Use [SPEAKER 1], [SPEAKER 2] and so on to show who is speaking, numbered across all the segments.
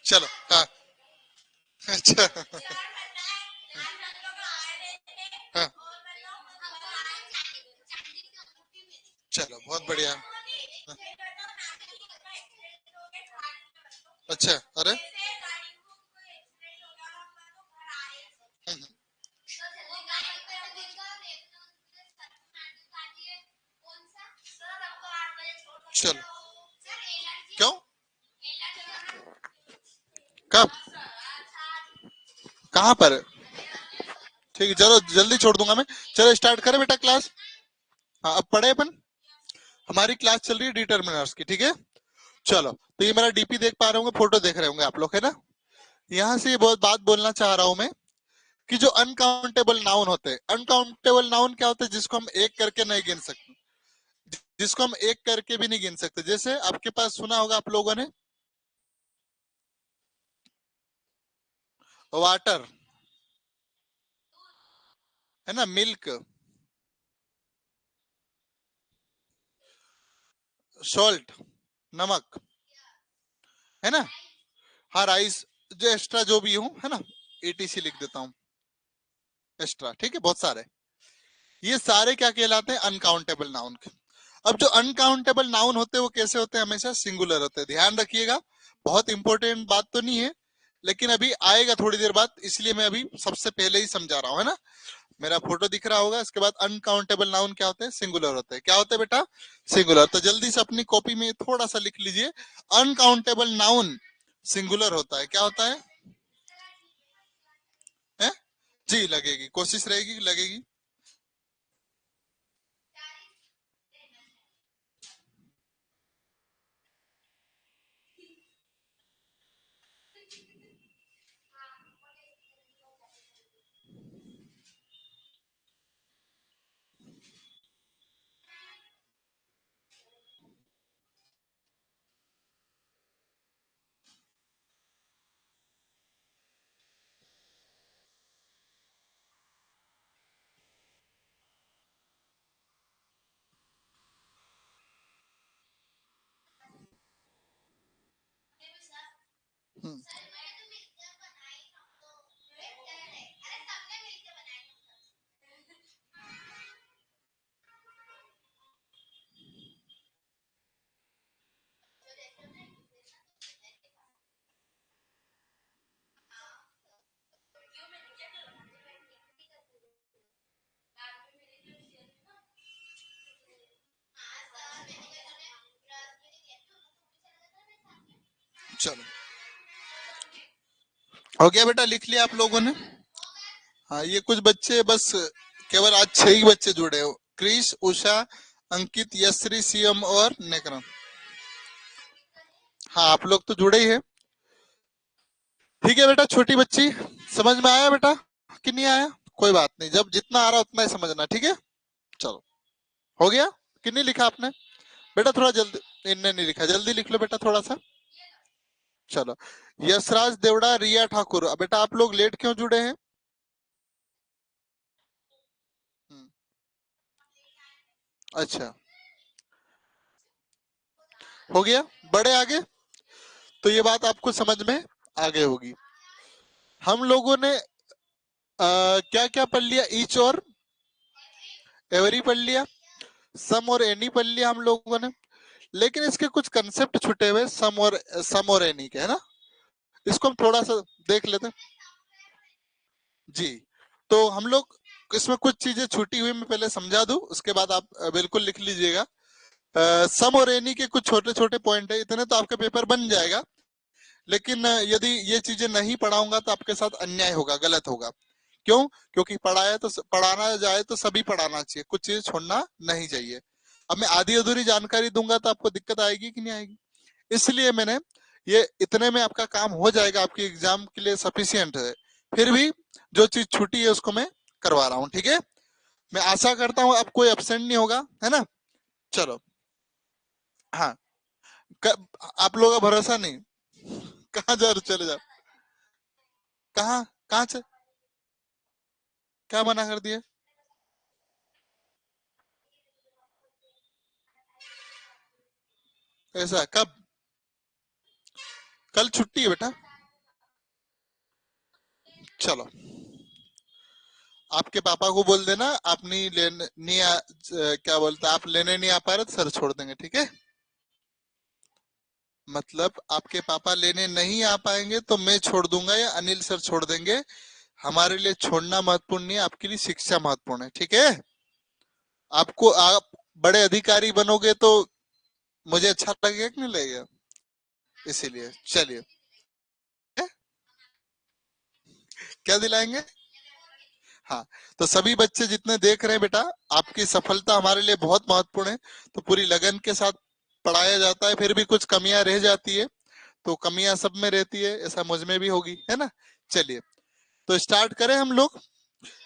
[SPEAKER 1] चलो। हाँ। अच्छा। हाँ। चलो बहुत बढ़िया। अच्छा। अरे। चलो। क्यों? कब? कहाँ पर? ठीक है, चलो जल्दी छोड़ दूंगा मैं। चलो स्टार्ट करें बेटा क्लास। हाँ, अब पढ़े अपन। हमारी क्लास चल रही है डिटर्मिनर्स की, ठीक है। चलो, तो ये मेरा डीपी देख पा रहे होंगे, फोटो देख रहे होंगे आप लोग, है ना। यहाँ से ये बहुत बात बोलना चाह रहा हूं मैं कि जो अनकाउंटेबल नाउन होते हैं, अनकाउंटेबल नाउन क्या होते हैं? जिसको हम एक करके नहीं गिन सकते, जिसको हम एक करके भी नहीं गिन सकते। जैसे आपके पास सुना होगा आप लोगों ने, वाटर, है ना, मिल्क, सॉल्ट, नमक, है ना। हाँ, राइस, जो एक्स्ट्रा जो भी हूँ, है ना, एटीसी लिख देता हूँ एक्स्ट्रा, ठीक है, बहुत सारे। ये सारे क्या कहलाते हैं? अनकाउंटेबल नाउन के। अब जो अनकाउंटेबल नाउन होते हैं वो कैसे होते हैं? हमेशा सिंगुलर होते हैं, ध्यान रखिएगा। बहुत इंपॉर्टेंट बात तो नहीं है, लेकिन अभी आएगा थोड़ी देर बाद, इसलिए मैं अभी सबसे पहले ही समझा रहा हूँ, है ना। मेरा फोटो दिख रहा होगा। इसके बाद अनकाउंटेबल नाउन क्या होते हैं? सिंगुलर होते हैं। क्या होते हैं बेटा? सिंगुलर। तो जल्दी से अपनी कॉपी में थोड़ा सा लिख लीजिए, अनकाउंटेबल नाउन सिंगुलर होता है। क्या होता है? जी लगेगी, कोशिश रहेगी, लगेगी। हम्म, चलो हो गया बेटा, लिख लिया आप लोगों ने। हाँ, ये कुछ बच्चे बस, केवल आज 6 ही बच्चे जुड़े हो, क्रिश, उषा, अंकित, यश्री, सीएम और नेकरम। हाँ, आप लोग तो जुड़े ही है। ठीक है बेटा, छोटी बच्ची, समझ में आया बेटा कि नहीं आया? कोई बात नहीं, जब जितना आ रहा उतना ही समझना, ठीक है। चलो, हो गया कि नहीं लिखा आपने? बेटा थोड़ा जल्दी, इनने नहीं लिखा, जल्दी लिख लो बेटा थोड़ा सा। चलो, यशराज देवड़ा, रिया ठाकुर। अब बेटा आप लोग लेट क्यों जुड़े हैं? हम्म, अच्छा, हो गया, बड़े आगे। तो ये बात आपको समझ में आगे होगी। हम लोगों ने क्या क्या पढ़ लिया? ईच और एवरी पढ़ लिया, सम और एनी पढ़ लिया हम लोगों ने। लेकिन इसके कुछ कंसेप्ट छुटे हुए, सम और एनी के, है ना। इसको हम थोड़ा सा देख लेते हैं। जी, तो हम लोग इसमें कुछ चीजें छूटी हुई मैं पहले समझा दूं, उसके बाद आप बिल्कुल लिख लीजिएगा। सम और एनी के कुछ छोटे छोटे पॉइंट है, इतने तो आपका पेपर बन जाएगा। लेकिन यदि ये चीजें नहीं पढ़ाऊंगा तो आपके साथ अन्याय होगा, गलत होगा। क्यों? क्योंकि पढ़ाया तो पढ़ाना जाए तो सभी पढ़ाना चाहिए, कुछ चीज छोड़ना नहीं चाहिए। अब मैं आधी अधूरी जानकारी दूंगा तो आपको दिक्कत आएगी कि नहीं आएगी? इसलिए मैंने ये इतने में आपका काम हो जाएगा, आपके एग्जाम के लिए सफिशियंट है। फिर भी जो चीज छूटी है उसको मैं करवा रहा हूँ, ठीक है। मैं आशा करता हूँ अब कोई एब्सेंट नहीं होगा, है ना। चलो। हाँ, आप लोगों का भरोसा नहीं। कहाँ जा रहे, चले जाओ। कहाँ? कहाँ क्या मना कर दिया? ऐसा कब? कल छुट्टी है बेटा। चलो, आपके पापा को बोल देना आप नहीं लेने नहीं क्या बोलते हैं, आप लेने नहीं आ पा रहे तो सर छोड़ देंगे, ठीक है। मतलब आपके पापा लेने नहीं आ पाएंगे तो मैं छोड़ दूंगा या अनिल सर छोड़ देंगे। हमारे लिए छोड़ना महत्वपूर्ण नहीं है, आपके लिए शिक्षा महत्वपूर्ण है, ठीक है। आपको आप बड़े अधिकारी बनोगे तो मुझे अच्छा लगेगा कि नहीं लगेगा, इसीलिए चलिए। क्या दिलाएंगे? हाँ, तो सभी बच्चे जितने देख रहे हैं बेटा, आपकी सफलता हमारे लिए बहुत महत्वपूर्ण है। तो पूरी लगन के साथ पढ़ाया जाता है, फिर भी कुछ कमियां रह जाती है, तो कमियां सब में रहती है, ऐसा मुझ में भी होगी, है ना। चलिए, तो स्टार्ट करें हम लोग।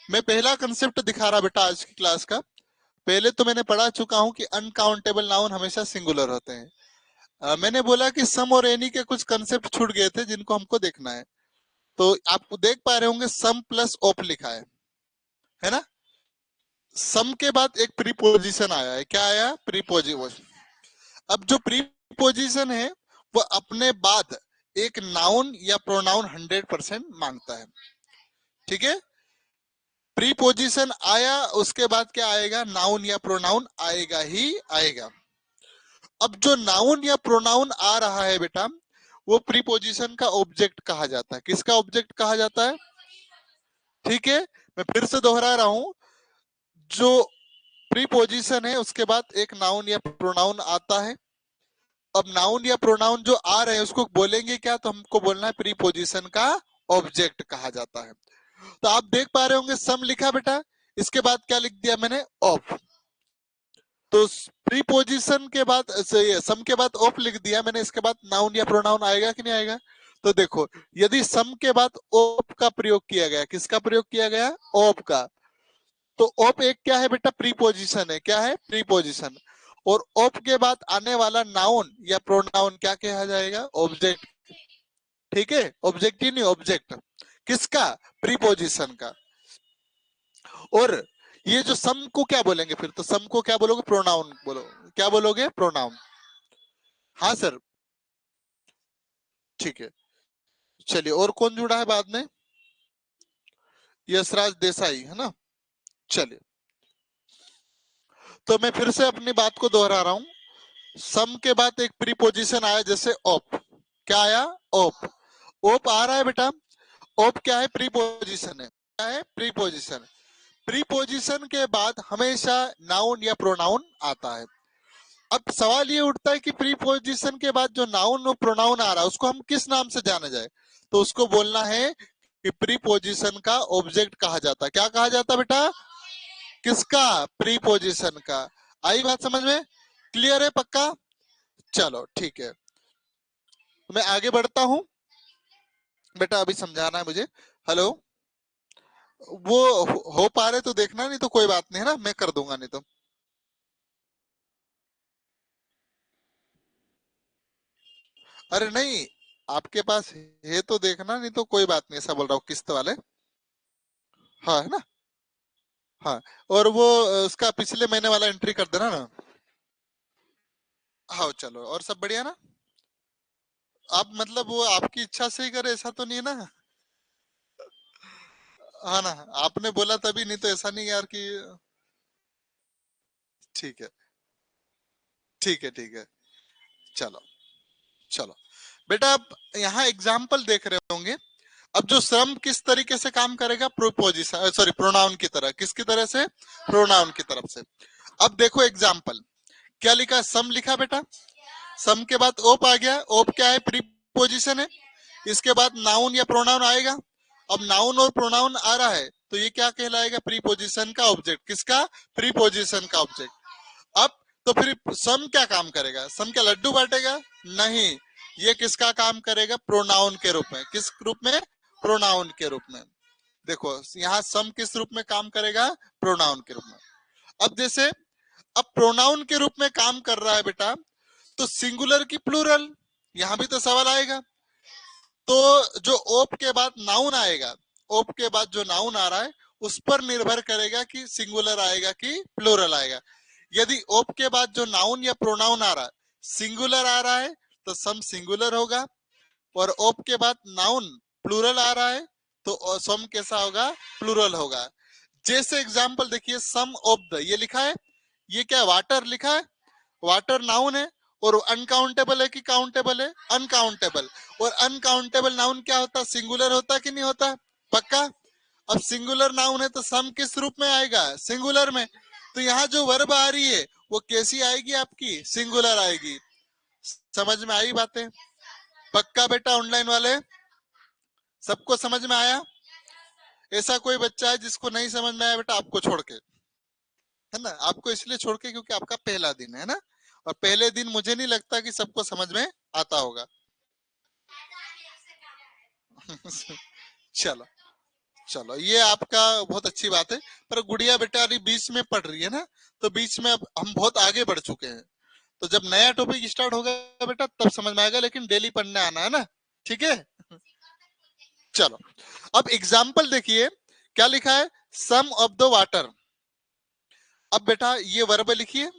[SPEAKER 1] मैं पहला कंसेप्ट दिखा रहा बेटा आज की क्लास का। पहले तो मैंने पढ़ा चुका हूं कि अनकाउंटेबल नाउन हमेशा सिंगुलर होते हैं। मैंने बोला कि सम और एनी के कुछ कंसेप्ट छूट गए थे जिनको हमको देखना है। तो आप देख पा रहे होंगे सम प्लस ऑफ लिखा है ना। सम के बाद एक प्रीपोजिशन आया है, क्या आया? प्रीपोजिशन। अब जो प्रीपोजिशन है वो अपने बाद एक नाउन या प्रोनाउन 100% मांगता है, ठीक है। प्रीपोजिशन आया, उसके बाद क्या आएगा? नाउन या प्रोनाउन आएगा ही आएगा। अब जो नाउन या प्रोनाउन आ रहा है बेटा, वो प्रीपोजिशन का ऑब्जेक्ट कहा जाता है। किसका ऑब्जेक्ट कहा जाता है? ठीक है, मैं फिर से दोहरा रहा हूं। जो प्रीपोजिशन है उसके बाद एक नाउन या प्रोनाउन आता है। अब नाउन या प्रोनाउन जो आ रहे हैं उसको बोलेंगे क्या? तो हमको बोलना है प्रीपोजिशन का ऑब्जेक्ट कहा जाता है। तो आप देख पा रहे होंगे सम लिखा बेटा, इसके बाद क्या लिख दिया मैंने? ऑफ। तो प्रीपोजिशन के बाद सम के बाद ऑफ लिख दिया मैंने, इसके बाद नाउन या प्रोनाउन आएगा कि नहीं आएगा? तो देखो, यदि सम के बाद ऑफ का प्रयोग किया गया, किसका प्रयोग किया गया? ऑफ का। तो ऑफ एक क्या है बेटा? प्रीपोजिशन है। क्या है? प्रीपोजिशन। और ऑफ के बाद आने वाला नाउन या प्रोनाउन क्या कहा जाएगा? ऑब्जेक्ट, ठीक है। ऑब्जेक्ट ही नहीं, ऑब्जेक्ट किसका? प्रीपोजिशन का। और ये जो सम को क्या बोलेंगे फिर? तो सम को क्या बोलोगे? प्रोनाउन बोलो। क्या बोलोगे? प्रोनाउन। हाँ सर, ठीक है। चलिए, और कौन जुड़ा है बाद में? यशराज देसाई, है ना। चलिए, तो मैं फिर से अपनी बात को दोहरा रहा हूं। सम के बाद एक प्रीपोजिशन आया, जैसे ऑप। क्या आया? ऑप। ऑप आ रहा है बेटा। ऑप क्या है? प्रीपोजिशन है। क्या है? प्रीपोजिशन। प्रीपोजिशन के बाद हमेशा नाउन या प्रोनाउन आता है। अब सवाल ये उठता है कि प्रीपोजिशन के बाद जो नाउन और प्रोनाउन आ रहा है उसको हम किस नाम से जाने जाए? तो उसको बोलना है कि प्रीपोजिशन का ऑब्जेक्ट कहा जाता है। क्या कहा जाता है बेटा? किसका? प्रीपोजिशन का। आई बात समझ में? क्लियर है? पक्का? चलो ठीक है, मैं आगे बढ़ता हूं बेटा, अभी समझाना है मुझे। हेलो, वो हो पा रहे तो देखना, नहीं तो कोई बात नहीं, है ना, मैं कर दूंगा नहीं तो। अरे नहीं, आपके पास है तो देखना, नहीं तो कोई बात नहीं, ऐसा बोल रहा हूँ, किस्त वाले। हाँ, है ना। हाँ, और वो उसका पिछले महीने वाला एंट्री कर देना ना। हाँ चलो, और सब बढ़िया ना? आप मतलब वो आपकी इच्छा से ही करे, ऐसा तो नहीं है ना? हाँ ना, आपने बोला तभी, नहीं तो ऐसा नहीं यार कि। ठीक है, ठीक है, ठीक है। चलो, चलो बेटा, आप यहाँ एग्जाम्पल देख रहे होंगे। अब जो श्रम किस तरीके से काम करेगा? प्रोपोजिशन, सॉरी, प्रोनाउन की तरह। किसकी तरह से? प्रोनाउन की तरफ से। अब देखो एग्जाम्पल, क्या लिखा? सम लिखा बेटा। सम के बाद ओप आ गया। ओप क्या है? प्रीपोजिशन है। इसके बाद नाउन या प्रोनाउन आएगा। अब नाउन और प्रोनाउन आ रहा है तो ये क्या कहलाएगा? प्रीपोजिशन का ऑब्जेक्ट। किसका? प्रीपोजिशन का ऑब्जेक्ट। अब तो फिर सम क्या काम करेगा? सम क्या लड्डू बांटेगा? नहीं, ये किसका काम करेगा? प्रोनाउन के रूप में। किस रूप में? प्रोनाउन के रूप में। देखो, यहाँ सम किस रूप में काम करेगा? प्रोनाउन के रूप में। अब जैसे, अब प्रोनाउन के रूप में काम कर रहा है बेटा, तो सिंगुलर की प्लूरल, यहां भी तो सवाल आएगा। तो जो ओप के बाद नाउन आएगा, ओप के बाद जो नाउन आ रहा है उस पर निर्भर करेगा कि सिंगुलर आएगा कि प्लूरल आएगा। यदि ओप के बाद जो नाउन या प्रोनाउन आ रहा है सिंगुलर आ रहा है, तो सम सिंगुलर होगा। और ओप के बाद नाउन प्लूरल आ रहा है, तो सम प्लूरल होगा। यदि ओप के बाद जो नाउन या प्रोनाउन आ रहा है सिंगुलर आ रहा है, तो सम सिंगुलर होगा। और ओप के बाद नाउन या प्रोनाउन आ रहा है सिंगुलर आ रहा है, तो सम प्लूरल होगा। तो सम कैसा होगा? प्लूरल होगा। जैसे एग्जाम्पल देखिए, सम ऑफ द, ये लिखा है, ये क्या, वाटर लिखा है, वाटर नाउन है, और अनकाउंटेबल है कि काउंटेबल है? अनकाउंटेबल। और अनकाउंटेबल नाउन क्या होता है? सिंगुलर होता है कि नहीं होता? पक्का। अब सिंगुलर नाउन है तो सम किस रूप में आएगा? सिंगुलर में। तो यहाँ जो वर्ब आ रही है वो कैसी आएगी आपकी? सिंगुलर आएगी। समझ में आई बातें? पक्का बेटा? ऑनलाइन वाले सबको समझ में आया? ऐसा कोई बच्चा है जिसको नहीं समझ में आया बेटा? आपको छोड़ के, है ना? आपको इसलिए छोड़ के क्योंकि आपका पहला दिन है ना, और पहले दिन मुझे नहीं लगता कि सबको समझ में आता होगा। चलो चलो, ये आपका बहुत अच्छी बात है। पर गुड़िया बेटा अभी बीच में पढ़ रही है ना, तो बीच में अब हम बहुत आगे बढ़ चुके हैं। तो जब नया टॉपिक स्टार्ट होगा बेटा तब समझ में आएगा, लेकिन डेली पढ़ने आना है ना, ठीक है? चलो, अब एग्जाम्पल देखिए क्या लिखा है, सम ऑफ द वाटर। अब बेटा ये वर्ब लिखिए,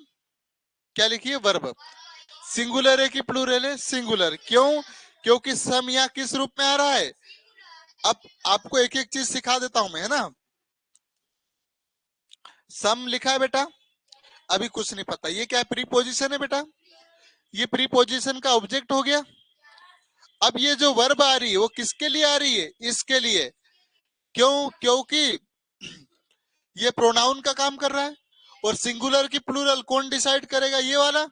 [SPEAKER 1] क्या लिखिए? वर्ब। सिंगुलर है कि प्लूरल है? सिंगुलर। क्यों? क्योंकि सम यहाँ किस रूप में आ रहा है? अब आपको एक एक चीज सिखा देता हूं मैं, है ना। सम लिखा है बेटा, अभी कुछ नहीं पता ये क्या है, प्रीपोजिशन है बेटा, ये प्रीपोजिशन का ऑब्जेक्ट हो गया। अब ये जो वर्ब आ रही है वो किसके लिए आ रही है? इसके लिए। क्यों? क्योंकि ये प्रोनाउन का काम कर रहा है, और सिंगुलर की प्लूरल कौन डिसाइड करेगा? ये वाला।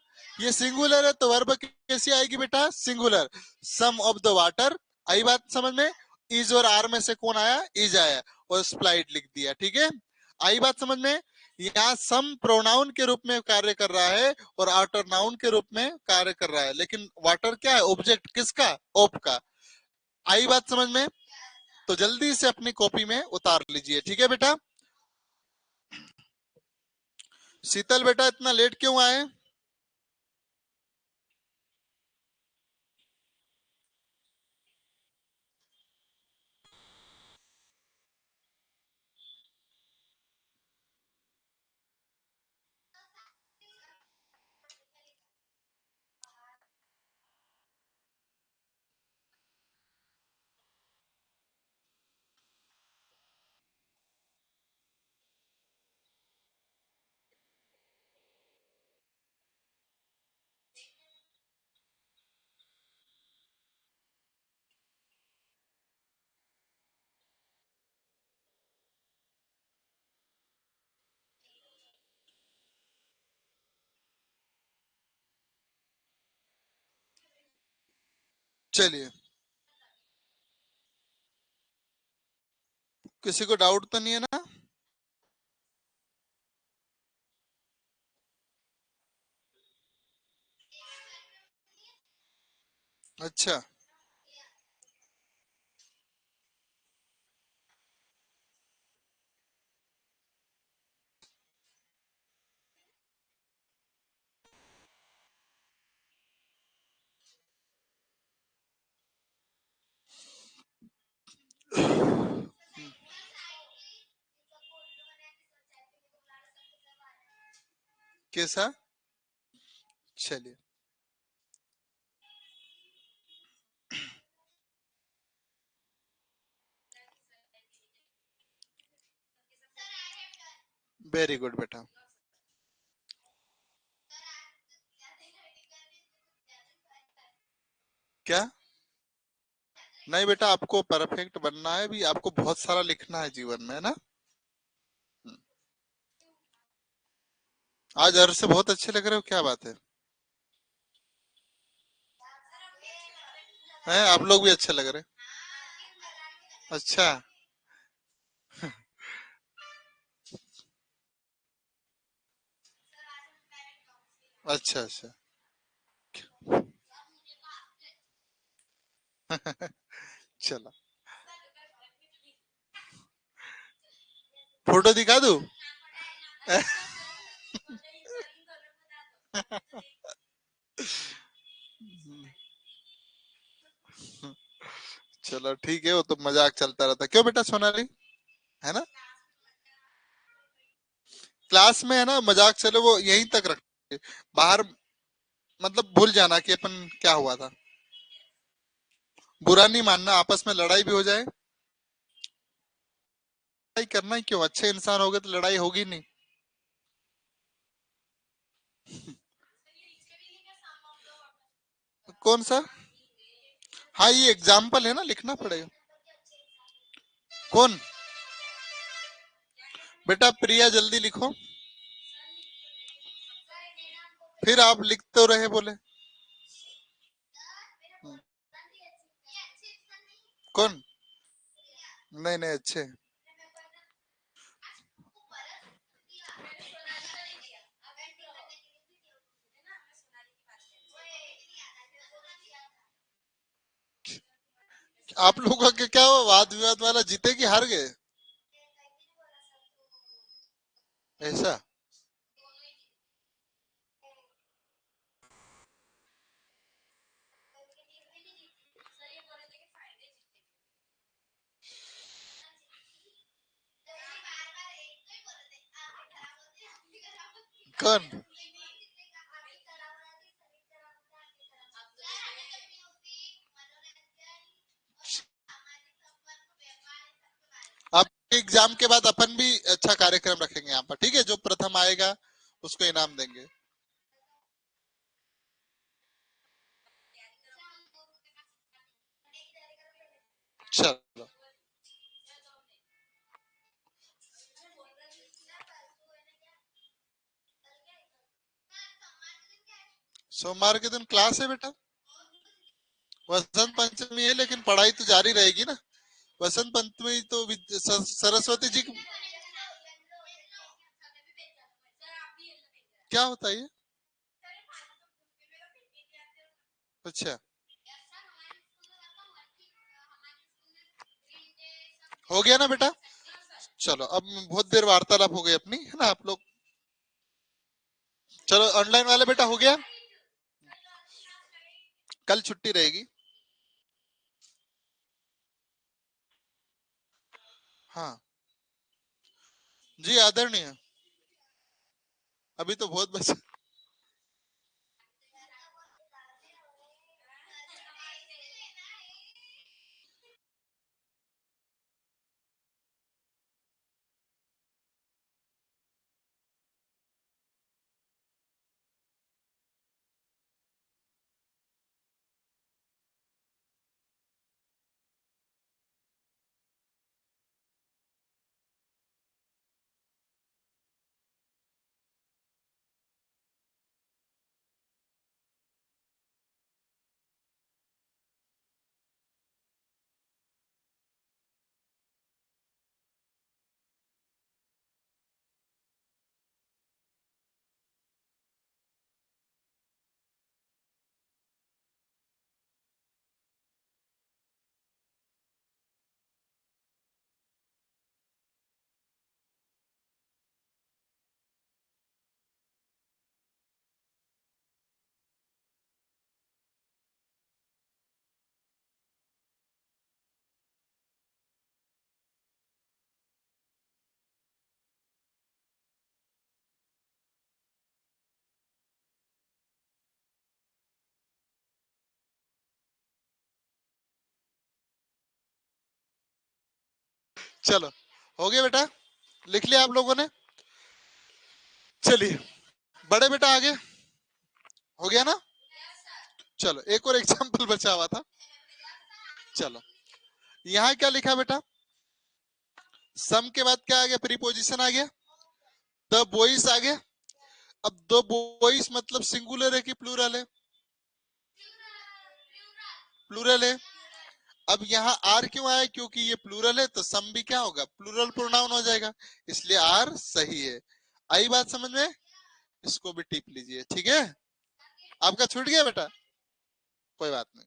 [SPEAKER 1] ये सिंगुलर है तो वर्ब कैसी आएगी बेटा? Singular. Some of the water. आई बात समझ में? इज और आर में से कौन आया? इज आया, और स्प्लाइट लिख दिया, ठीक है? आई बात समझ में? यहाँ सम प्रोनाउन के रूप में कार्य कर रहा है और आउटर नाउन के रूप में कार्य कर रहा है, लेकिन वाटर क्या है? ऑब्जेक्ट किसका? ऑफ का। आई बात समझ में? तो जल्दी से अपनी कॉपी में उतार लीजिए, ठीक है बेटा? शीतल बेटा इतना लेट क्यों आए? चलिए, किसी को डाउट तो नहीं है ना? अच्छा, कैसा? चलिए, वेरी गुड बेटा। क्या? नहीं बेटा, आपको परफेक्ट बनना है भी, आपको बहुत सारा लिखना है जीवन में, है ना। आज अर्श से बहुत अच्छे लग रहे हो, क्या बात है? हैं, आप लोग भी अच्छे लग रहे हैं। अच्छा, अच्छा अच्छा। चलो, फोटो दिखा दूं? चलो ठीक है, वो तो मजाक चलता रहता, क्यों बेटा सोनाली, है ना? क्लास में है ना मजाक चले, वो यहीं तक रख, बाहर मतलब भूल जाना कि अपन क्या हुआ था। बुरा नहीं मानना, आपस में लड़ाई भी हो जाए लड़ाई करना ही क्यों, अच्छे इंसान हो गए तो लड़ाई होगी नहीं। कौन सा? हाँ ये एग्जाम्पल है ना, लिखना पड़ेगा। कौन? बेटा प्रिया जल्दी लिखो। फिर आप लिख तो रहे बोले। कौन? नहीं नहीं अच्छे। आप लोगों के क्या हुआ, वाद विवाद वाला जीते कि हार गए? ऐसा? कौन? आप एग्जाम के बाद अपन भी अच्छा कार्यक्रम रखेंगे यहाँ पर, ठीक है? जो प्रथम आएगा उसको इनाम देंगे। चलो सोमवार के दिन क्लास है बेटा। वसंत पंचमी है लेकिन पढ़ाई तो जारी रहेगी ना। वसंत पंचमी तो सरस्वती जी की। क्या होता है ये? अच्छा, हो गया ना बेटा? चलो अब बहुत देर वार्तालाप हो गई अपनी, है ना आप लोग? चलो ऑनलाइन वाले बेटा हो गया। कल छुट्टी रहेगी। हाँ जी आदरणीय। अभी तो बहुत बस। चलो हो गया बेटा, लिख लिया आप लोगों ने? चलिए बड़े बेटा आगे, हो गया ना? चलो एक और एग्जाम्पल बचा हुआ था। चलो यहाँ क्या लिखा बेटा? सम के बाद क्या आ गया? प्रीपोजिशन आ गया, द बॉयज आ गया। अब द बॉयज मतलब सिंगुलर है कि प्लूरल है? प्लूरल है। अब यहाँ आर क्यों आया? क्योंकि ये प्लूरल है तो सम भी क्या होगा? प्लूरल प्रोनाउन हो जाएगा, इसलिए आर सही है। आई बात समझ में? इसको भी टिप लीजिए, ठीक है? आपका छूट गया बेटा, कोई बात नहीं।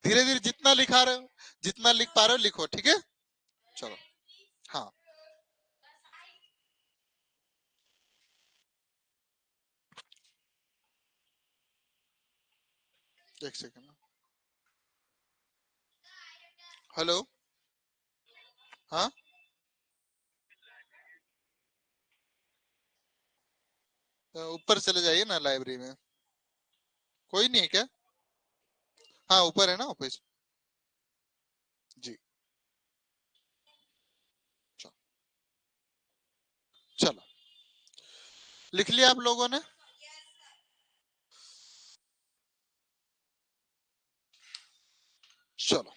[SPEAKER 1] धीरे धीरे जितना लिखा रहे हो, जितना लिख पा रहे हो लिखो, ठीक है? चलो हाँ एक सेकंड। हेलो। हाँ ऊपर चले जाइए ना लाइब्रेरी में। कोई नहीं है क्या? हाँ ऊपर है ना ऑफिस। जी। चलो, लिख लिया आप लोगों ने? चलो,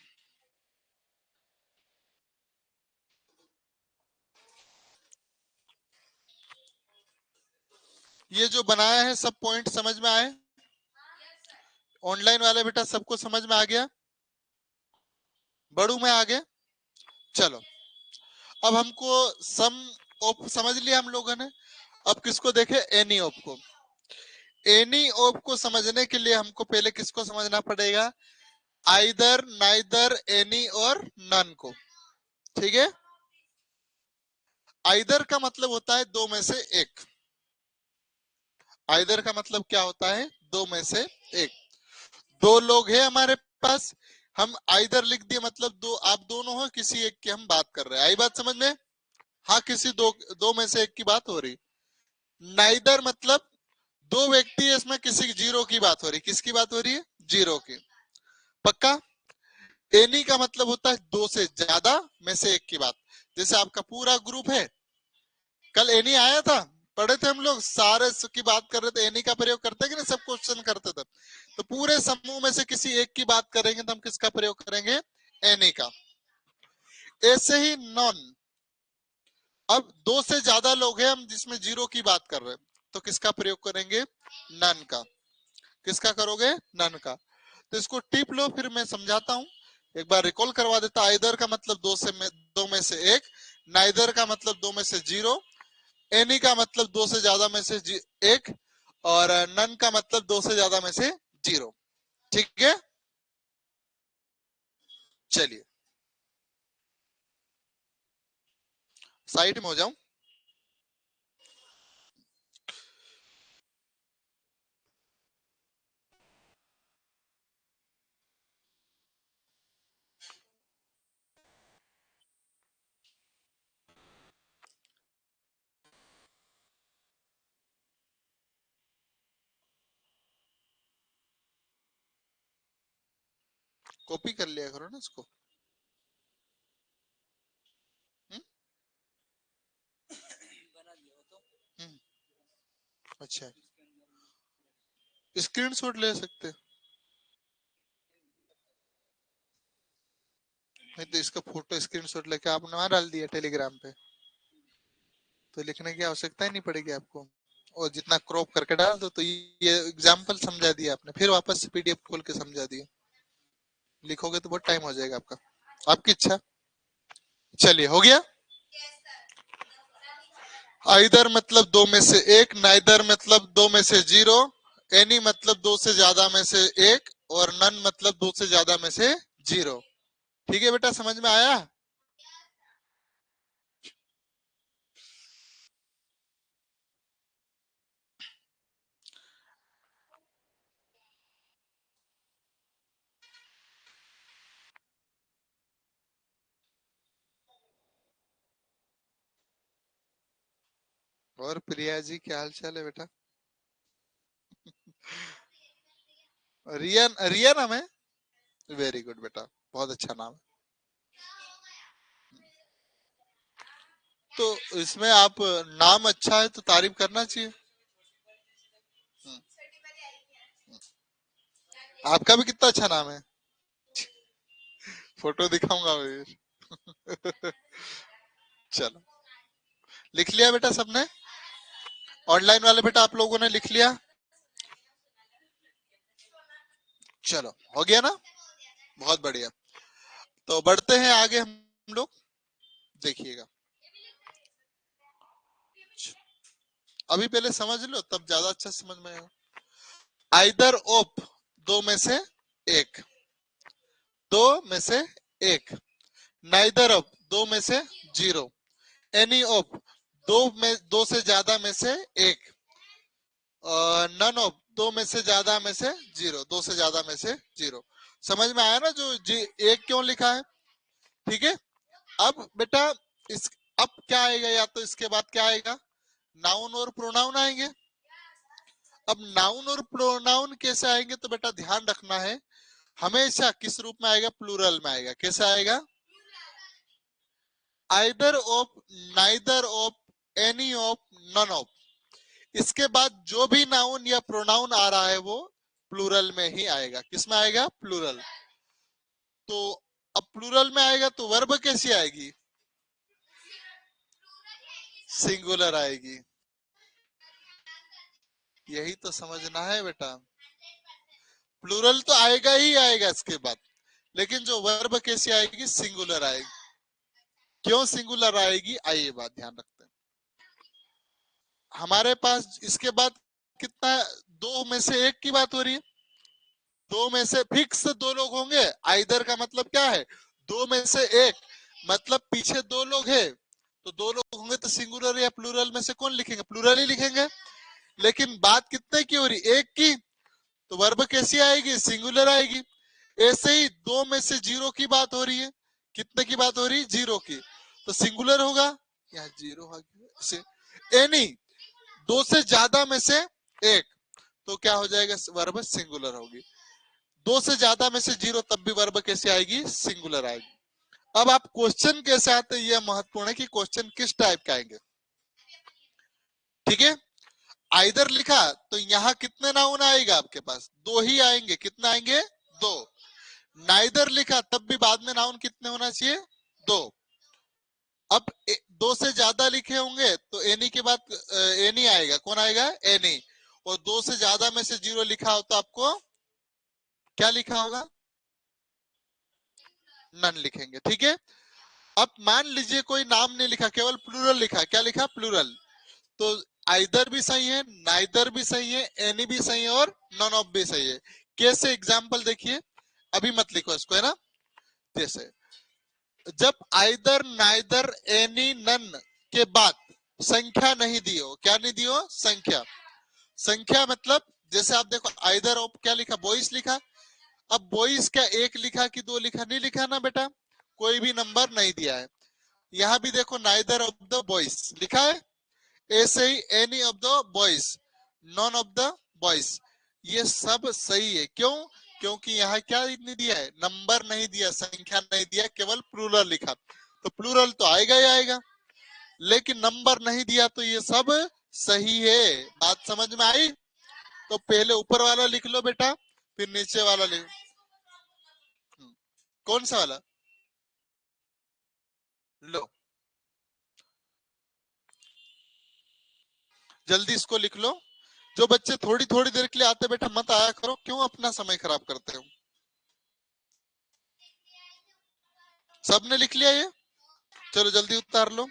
[SPEAKER 1] ये जो बनाया है सब पॉइंट समझ में आए? ऑनलाइन वाले बेटा सबको समझ में आ गया? बढ़ू मैं आगे? चलो, अब हमको सम ऑफ समझ लिया हम लोगों ने। अब किसको देखे? एनी ऑफ को। एनी ऑफ को समझने के लिए हमको पहले किसको समझना पड़ेगा? आइदर, नाइदर, एनी और नन को। ठीक है? आइदर का मतलब होता है दो में से एक। आइदर का मतलब क्या होता है? दो में से एक। दो लोग हैं हमारे पास, हम आइदर लिख दिए, मतलब दो, आप दोनों हो, किसी एक की हम बात कर रहे हैं। आई बात समझ में? हाँ, किसी दो दो में से एक की बात हो रही। नाइदर मतलब दो व्यक्ति है, इसमें किसी जीरो की बात हो रही। किसकी बात हो रही है? जीरो की। पक्का? एनी का मतलब होता है दो से ज्यादा में से एक की बात। जैसे आपका पूरा ग्रुप है, कल एनी आया था, पढ़े थे हम लोग, सारे की बात कर रहे थे, एनी का प्रयोग करते कि नहीं, सब क्वेश्चन करते थे। तो पूरे समूह में से किसी एक की बात करेंगे तो हम किसका प्रयोग करेंगे? एनी का। ऐसे ही नॉन, अब दो से ज्यादा लोग हैं हम जिसमें जीरो की बात कर रहे हैं, तो किसका प्रयोग करेंगे? नन का। किसका करोगे? नन का। तो इसको टिप लो, फिर मैं समझाता हूं। एक बार रिकॉल करवा देता। आइदर का मतलब दो में से एक, नाइदर का मतलब दो में से जीरो, एनी का मतलब दो से ज्यादा में से एक, और नन का मतलब दो से ज्यादा में से जीरो। ठीक है? चलिए, साइड में हो जाऊं। कॉपी कर लिया करो ना इसको। हम्म? हम्म, अच्छा, स्क्रीनशॉट ले सकते? नहीं तो इसका फोटो स्क्रीनशॉट लेके आपने वहां डाल दिया टेलीग्राम पे, तो लिखने की आवश्यकता ही नहीं पड़ेगी आपको। और जितना क्रॉप करके डाल दो, तो ये एग्जाम्पल समझा दिया आपने, फिर वापस से पीडीएफ खोल के समझा दिया। लिखोगे तो बहुत टाइम हो जाएगा आपका, आपकी इच्छा। चलिए, हो गया। आइदर मतलब दो में से एक, नाइदर मतलब दो में से जीरो, एनी मतलब दो से ज्यादा में से एक, और नन मतलब दो से ज्यादा में से जीरो। ठीक है बेटा, समझ में आया? और प्रिया जी, क्या हाल चाल है बेटा? रिया, रिया नाम है? वेरी गुड बेटा, बहुत अच्छा नाम है। तो इसमें आप, नाम अच्छा है तो तारीफ करना चाहिए। आपका भी कितना अच्छा नाम है। फोटो दिखाऊंगा फिर। चलो, लिख लिया बेटा सबने? ऑनलाइन वाले बेटा आप लोगों ने लिख लिया? चलो, हो गया ना? बहुत बढ़िया। तो बढ़ते हैं आगे हम लोग, देखिएगा। अभी पहले समझ लो, तब ज्यादा अच्छा समझ में आएगा। आइदर ऑफ, दो में से एक। दो में से एक। नाइदर ऑफ, दो में से जीरो। एनी ऑफ, दो से ज्यादा में से एक। नन ऑफ, दो में से ज्यादा में से जीरो। दो से ज्यादा में से जीरो। समझ में आया ना? जो एक क्यों लिखा है? ठीक है। अब बेटा, इस अब क्या आएगा? या तो इसके बाद क्या आएगा? नाउन और प्रोनाउन आएंगे। अब नाउन और प्रोनाउन कैसे आएंगे? तो बेटा ध्यान रखना है, हमेशा किस रूप में आएगा? प्लूरल में आएगा। कैसे आएगा? Either of, neither of, any of, none of, इसके बाद जो भी नाउन या प्रोनाउन आ रहा है वो प्लूरल में ही आएगा। किस में आएगा? प्लूरल। तो अब प्लूरल में आएगा तो वर्ब कैसी आएगी? सिंगुलर आएगी। यही तो समझना है बेटा, प्लूरल तो आएगा ही आएगा इसके बाद, लेकिन जो वर्ब कैसी आएगी? सिंगुलर आएगी। क्यों सिंगुलर आएगी? आइए बात ध्यान रखते हैं। हमारे पास इसके बाद कितना? दो में से एक की बात हो रही है। दो में से फिक्स दो लोग होंगे। आइदर का मतलब क्या है? दो में से एक, मतलब पीछे दो लोग हैं, तो दो लोग होंगे तो सिंगुलर या प्लूरल में से कौन लिखेंगे? प्लूरल ही लिखेंगे। लेकिन बात कितने की हो रही? एक की, तो वर्ब कैसी आएगी? सिंगुलर आएगी। ऐसे ही दो में से जीरो की बात हो रही है। कितने की बात हो रही? जीरो की, तो सिंगुलर होगा। यहाँ जीरो आ गया। एनी, दो से ज्यादा में से एक, तो क्या हो जाएगा? वर्ब सिंगुलर होगी। दो से ज्यादा में से जीरो, तब भी वर्ब कैसे आएगी? सिंगुलर आएगी। अब आप क्वेश्चन कैसे आते हैं यह महत्वपूर्ण है कि क्वेश्चन किस टाइप का आएंगे। ठीक है, आइदर लिखा तो यहाँ कितने नाउन आएगा आपके पास? दो ही आएंगे। कितना आएंगे? दो। नाइदर लिखा तब भी बाद में नाउन कितने होना चाहिए? दो। अब दो से ज्यादा लिखे होंगे तो एनी के बाद एनी आएगा। कौन आएगा? एनी। और दो से ज्यादा में से जीरो लिखा हो तो आपको क्या लिखा होगा? नन लिखेंगे। ठीक है, अब मान लीजिए कोई नाम नहीं लिखा, केवल प्लूरल लिखा। क्या लिखा? प्लूरल। तो आइदर भी सही है, नाइदर भी सही है, एनी भी सही है और नॉन ऑफ भी सही है। कैसे? एग्जाम्पल देखिए, अभी मत लिखो इसको, है ना। जैसे जब आइदर, नाइदर, एनी, नन के बाद संख्या नहीं दी हो। क्या नहीं दी हो? संख्या। संख्या मतलब जैसे आप देखो, आइदर ऑफ क्या लिखा? बॉयज लिखा। अब बॉयज क्या एक लिखा कि दो लिखा? नहीं लिखा ना बेटा, कोई भी नंबर नहीं दिया है। यहाँ भी देखो, नाइदर ऑफ द बॉयज लिखा है। ऐसे ही any of the boys, none of the boys, ये सब सही है। क्यों? क्योंकि यहाँ क्या नहीं दिया है? नंबर नहीं दिया, संख्या नहीं दिया, केवल प्लूरल लिखा। तो प्लूरल तो आएगा ही आएगा, लेकिन नंबर नहीं दिया, तो ये सब सही है। बात समझ में आई? तो पहले ऊपर वाला लिख लो बेटा, फिर नीचे वाला लिख। कौन सा वाला? लो, जल्दी इसको लिख लो। जो बच्चे थोड़ी थोड़ी देर के लिए आते बेटा मत आया करो, क्यों अपना समय खराब करते हो? सबने लिख लिया ये? चलो जल्दी उतार लो।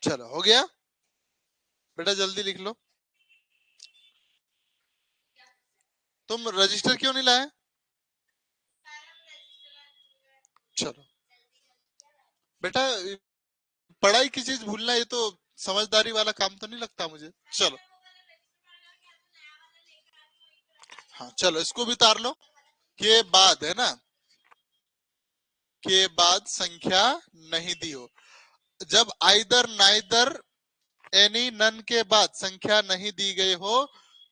[SPEAKER 1] चलो हो गया बेटा, जल्दी लिख लो। तुम रजिस्टर क्यों नहीं लाए? चलो बेटा, पढ़ाई की चीज भूलना ये तो समझदारी वाला काम तो नहीं लगता मुझे। चलो, हाँ चलो इसको भी उतार लो। के बाद है ना, के बाद संख्या नहीं दी हो। जब आइदर, नाइदर, एनी, नन के बाद संख्या नहीं दी गई हो,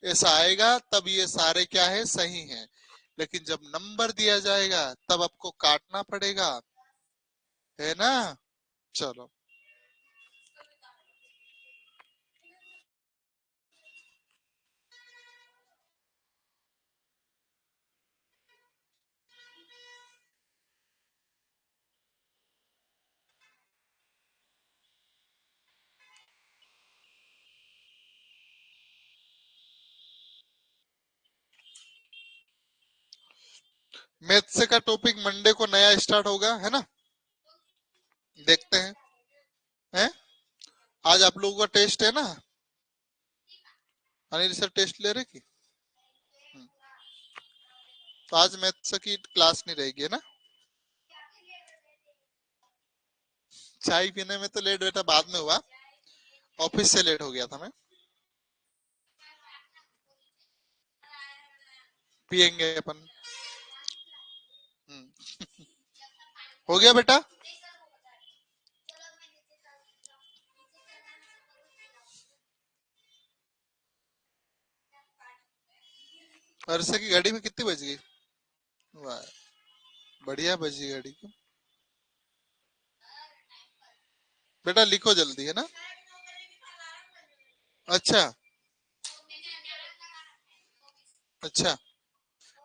[SPEAKER 1] ऐसा आएगा, तब ये सारे क्या है? सही हैं। लेकिन जब नंबर दिया जाएगा तब आपको काटना पड़ेगा, है ना। चलो, मैथ्स का टॉपिक मंडे को नया स्टार्ट होगा, है ना। देखते हैं। हैं? आज आप लोगों का टेस्ट है ना? अनिल सर टेस्ट ले रहे की? तो आज मैथ्स की क्लास नहीं रहेगी, है ना। चाय पीने में तो लेट बेटा बाद में हुआ, ऑफिस से लेट हो गया था मैं। पियेंगे अपन। हो गया बेटा। अरसे की गाड़ी में कितनी बज गई? वाह, बढ़िया बजी गाड़ी को। बेटा लिखो जल्दी, है ना? अच्छा। अच्छा,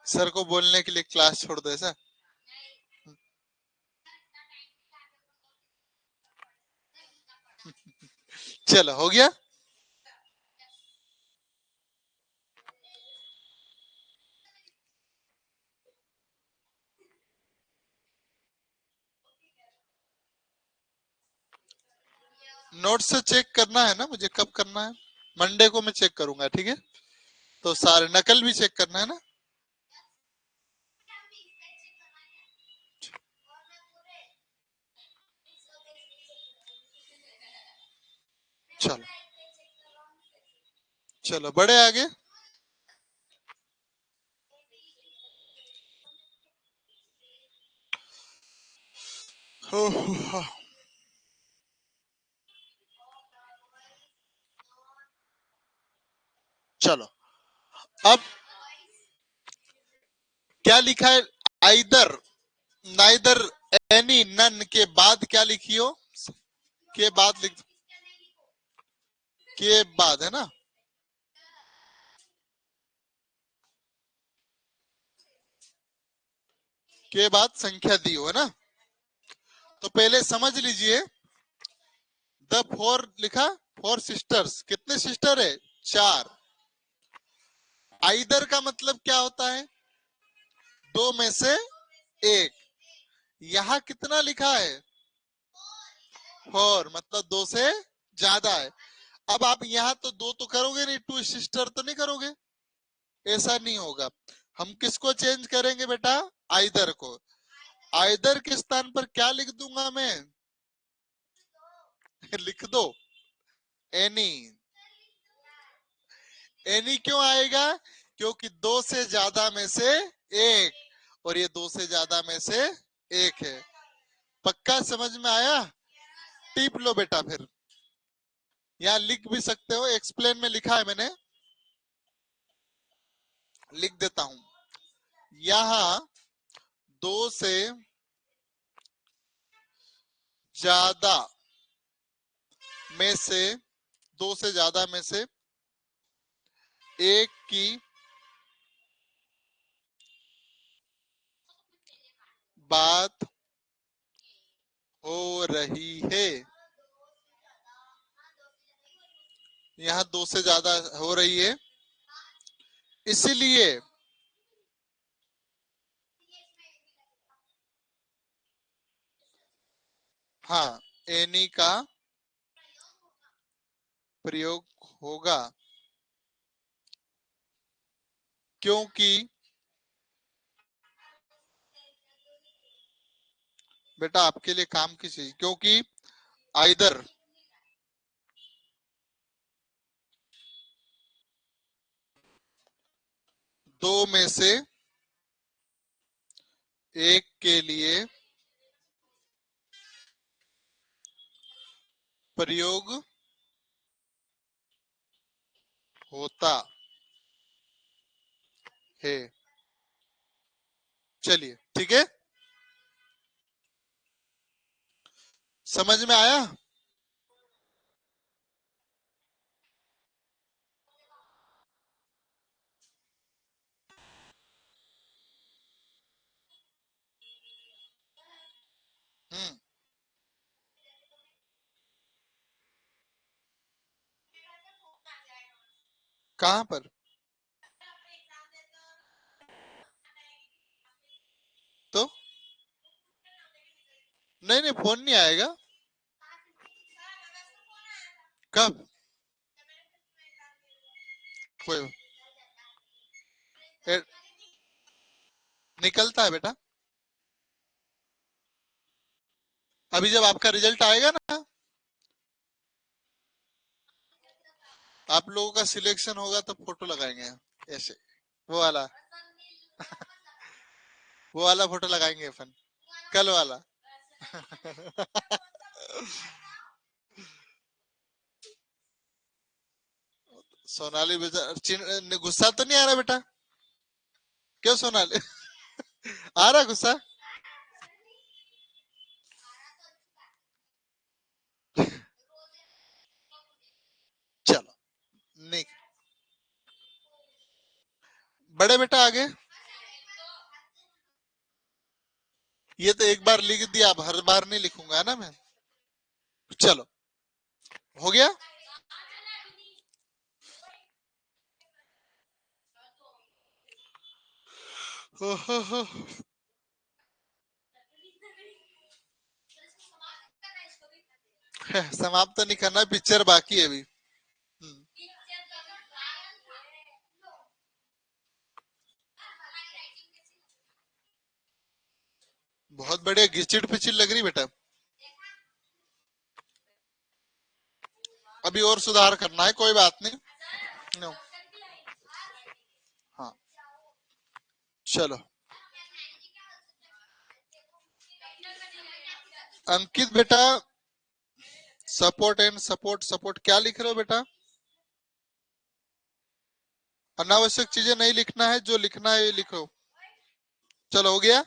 [SPEAKER 1] सर को बोलने के लिए क्लास छोड़ दो ऐसा? चलो हो गया। नोट से चेक करना है ना मुझे, कब करना है? मंडे को मैं चेक करूंगा, ठीक है? तो सारे नकल भी चेक करना है ना? चलो। चलो बड़े आगे। चलो, अब क्या लिखा है? आइदर, नाइदर, एनी, नन के बाद क्या लिखियो? के बाद लिख, के बाद है ना? के बाद संख्या दी हो, है ना? तो पहले समझ लीजिए, द फोर लिखा, फोर सिस्टर्स, कितने सिस्टर है? चार। आइदर का मतलब क्या होता है? दो में से एक। यहाँ कितना लिखा है? फोर, मतलब दो से ज्यादा है। अब आप यहाँ तो दो तो करोगे नहीं, टू सिस्टर तो नहीं करोगे, ऐसा नहीं होगा। हम किसको चेंज करेंगे बेटा? आइदर को। आइदर के स्थान पर क्या लिख दूंगा मैं? लिख दो, एनी। एनी क्यों आएगा? क्योंकि दो से ज्यादा में से एक, और ये दो से ज्यादा में से एक है। पक्का समझ में आया? टिप लो बेटा फिर। यहाँ लिख भी सकते हो, एक्सप्लेन में लिखा है मैंने, लिख देता हूं। यहाँ दो से ज्यादा में से, दो से ज्यादा में से एक की बात हो रही है। यहाँ दो से ज्यादा हो रही है, इसलिए हाँ, एनी का प्रयोग होगा, क्योंकि बेटा आपके लिए काम की चीज, क्योंकि आइदर दो में से एक के लिए प्रयोग होता है। चलिए ठीक है, समझ में आया? हम्म। कहाँ पर? तो नहीं नहीं, फोन नहीं आएगा। कब? कोई निकलता है बेटा। अभी जब आपका रिजल्ट आएगा ना, आप लोगों का सिलेक्शन होगा तो फोटो लगाएंगे ऐसे, वो वाला, वो वाला फोटो लगाएंगे अपन, कल वाला। सोनाली बेटा गुस्सा तो नहीं आ रहा बेटा? क्यों सोनाली? आ रहा गुस्सा? चलो, नहीं, बड़े बेटा आगे। ये तो एक बार लिख दिया, अब हर बार नहीं लिखूंगा ना मैं। चलो, हो गया। समाप्त तो नहीं करना, पिक्चर बाकी है अभी। बहुत बढ़िया, घिचिड़ पिचिड़ लग रही बेटा। अभी और सुधार करना है, कोई बात नहीं। नो, हाँ, चलो। अंकित बेटा, सपोर्ट एंड सपोर्ट, सपोर्ट क्या लिख रहे हो बेटा? अनावश्यक चीजें नहीं लिखना है, जो लिखना है ये लिखो। चलो, हो गया।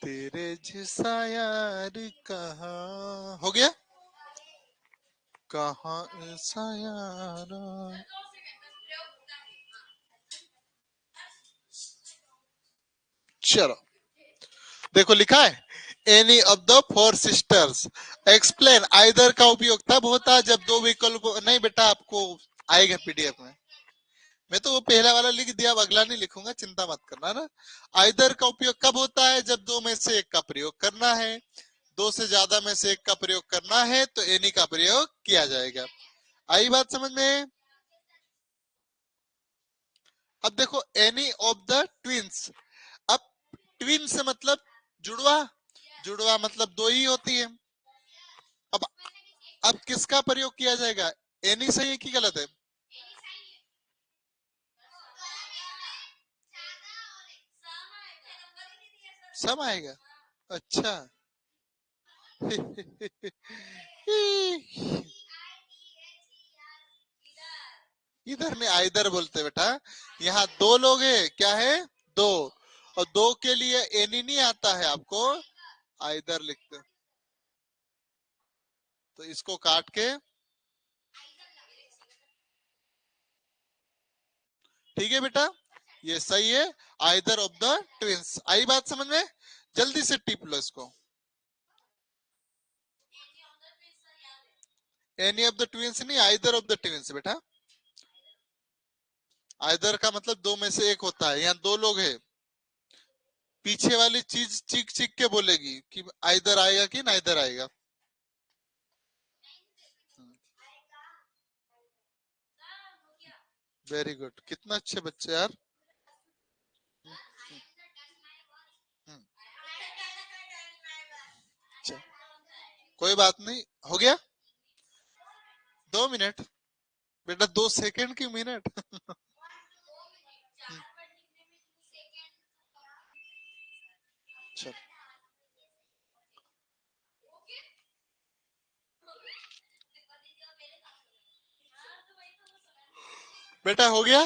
[SPEAKER 1] तेरे जैसा यार कहाँ, हो गया। कहाँ ऐसा यार। चलो, देखो लिखा है, any of the four sisters. Explain, either का उपयोग तब होता है जब दो विकल्प, नहीं बेटा आपको आएगा पीडीएफ में। मैं तो वो पहला वाला लिख दिया, अब अगला नहीं लिखूंगा, चिंता मत करना ना। आइदर का उपयोग कब होता है? जब दो में से एक का प्रयोग करना है। दो से ज्यादा में से एक का प्रयोग करना है तो एनी का प्रयोग किया जाएगा। आई बात समझ में? अब देखो, एनी ऑफ द ट्विंस। अब ट्विन से मतलब जुड़वा, जुड़वा मतलब दो ही होती है। अब अब किसका प्रयोग किया जाएगा? एनी सही है कि गलत है? सम आएगा। अच्छा। इधर में आइदर बोलते बेटा। यहाँ दो लोग हैं, क्या है? दो। और दो के लिए एनी नहीं आता है आपको, आइदर लिखते। तो इसको काट के, ठीक है बेटा, ये सही है। आइदर ऑफ द ट्विंस, आई बात समझ में? जल्दी से टिप लो इसको। एनी ऑफ द ट्विंस नहीं, आइदर ऑफ द ट्विंस बेटा। आइदर का मतलब दो में से एक होता है, यहाँ दो लोग हैं। पीछे वाली चीज चीख चीख के बोलेगी कि आइदर आएगा कि नाइदर आएगा। वेरी गुड, कितना अच्छे बच्चे यार। हम्म, अच्छा, कोई बात नहीं, हो गया। 2 मिनट बेटा, 2 सेकंड की मिनट। चल बेटा, हो गया।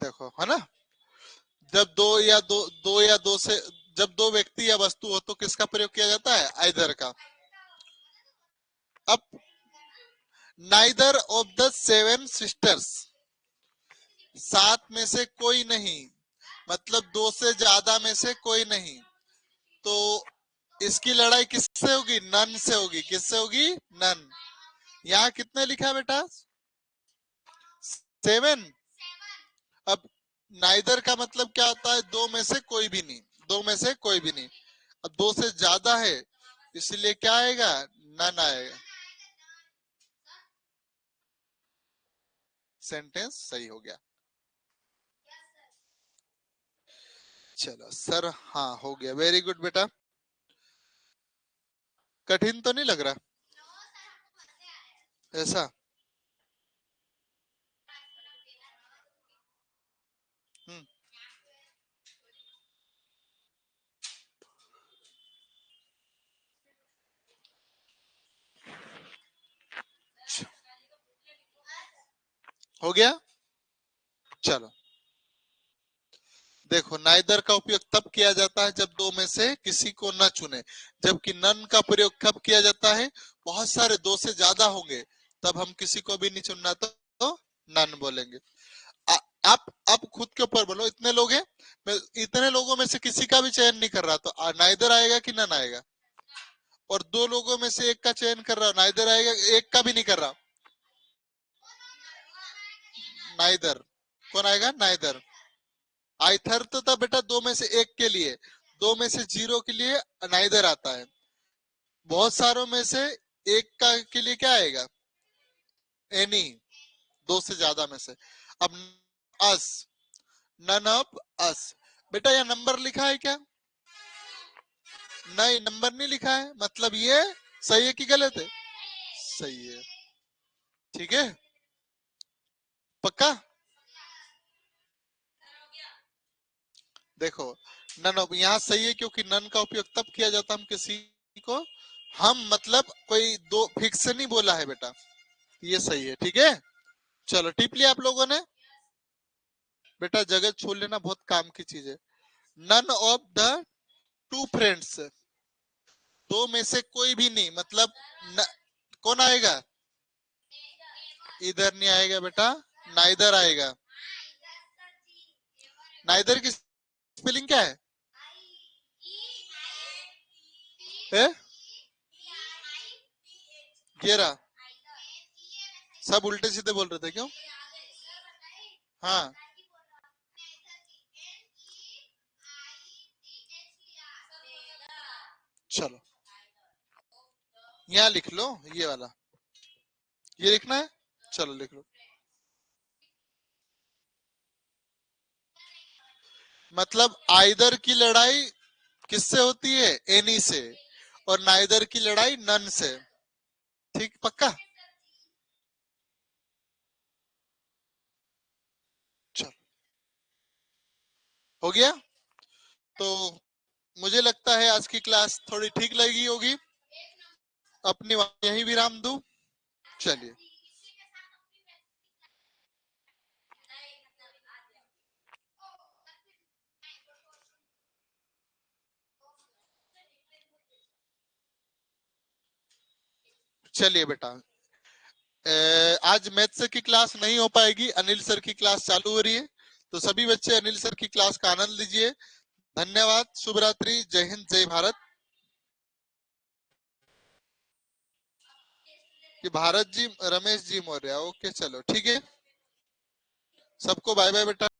[SPEAKER 1] देखो, है ना, जब दो या दो से, जब दो व्यक्ति या वस्तु हो तो किसका प्रयोग किया जाता है? आइदर का। अब neither of the seven sisters, सात में से कोई नहीं, मतलब दो से ज्यादा में से कोई नहीं। तो इसकी लड़ाई किससे होगी? नन से होगी। किससे होगी? नन। यहाँ कितने लिखा बेटा? 7। अब नाइदर का मतलब क्या होता है? दो में से कोई भी नहीं, दो में से कोई भी नहीं। अब दो से ज्यादा है इसलिए क्या आएगा, नन आएगा। सेंटेंस सही हो गया। चलो सर, हाँ हो गया, वेरी गुड बेटा। कठिन तो नहीं लग रहा ऐसा? हम्म। हो गया। चलो देखो, नाइदर का उपयोग तब किया जाता है जब दो में से किसी को न चुने, जबकि नन का प्रयोग कब किया जाता है, बहुत सारे दो से ज्यादा होंगे, तब हम किसी को भी नहीं चुनना तो नन बोलेंगे। आ, आप खुद के ऊपर बोलो, इतने लोग हैं, मैं इतने लोगों में से किसी का भी चयन नहीं कर रहा, तो नाइदर आएगा कि नन आएगा? और दो लोगों में से एक का चयन कर रहा हूं, नाइदर आएगा, एक का भी नहीं कर रहा, नाइदर। कौन आएगा, नाइदर। आइथर तो था बेटा दो में से एक के लिए, दो में से जीरो के लिए नाइदर आता है। बहुत सारों में से एक का के लिए क्या आएगा, एनी, दो से ज्यादा में से। अब अस, नन ऑफ अस, बेटा यह नंबर लिखा है क्या? नहीं, नंबर नहीं लिखा है, मतलब ये सही है कि गलत है? सही है। ठीक है, पक्का। देखो, नन ऑफ यहाँ सही है, क्योंकि नन का उपयोग तब किया जाता है हम किसी को, हम मतलब कोई दो फिक्स नहीं बोला है बेटा, ये सही है। ठीक है, चलो टिप लिया आप लोगों ने। बेटा जगह छोड़ लेना बहुत काम की चीज है। None of the two friends, दो में से कोई भी नहीं, मतलब न, कौन आएगा? इधर नहीं आएगा बेटा, नाइदर आएगा। नाइदर की स्पेलिंग क्या है? ये रहा। सब उल्टे सीधे बोल रहे थे क्यों? हाँ, चलो यहाँ लिख लो, ये वाला, ये लिखना है, चलो लिख लो। मतलब आइदर की लड़ाई किससे होती है, एनी से, और नाइदर की लड़ाई नन से। ठीक, पक्का। चलो हो गया। तो मुझे लगता है आज की क्लास थोड़ी ठीक लगी होगी, अपनी यही विराम दूं। चलिए, चलिए बेटा, आज मैथ सर की क्लास नहीं हो पाएगी, अनिल सर की क्लास चालू हो रही है, तो सभी बच्चे अनिल सर की क्लास का आनंद लीजिए। धन्यवाद, शुभ रात्रि, जय हिंद, जय भारत। ये भारत जी, रमेश जी मौर्य, ओके चलो ठीक है, सबको बाय बाय बेटा।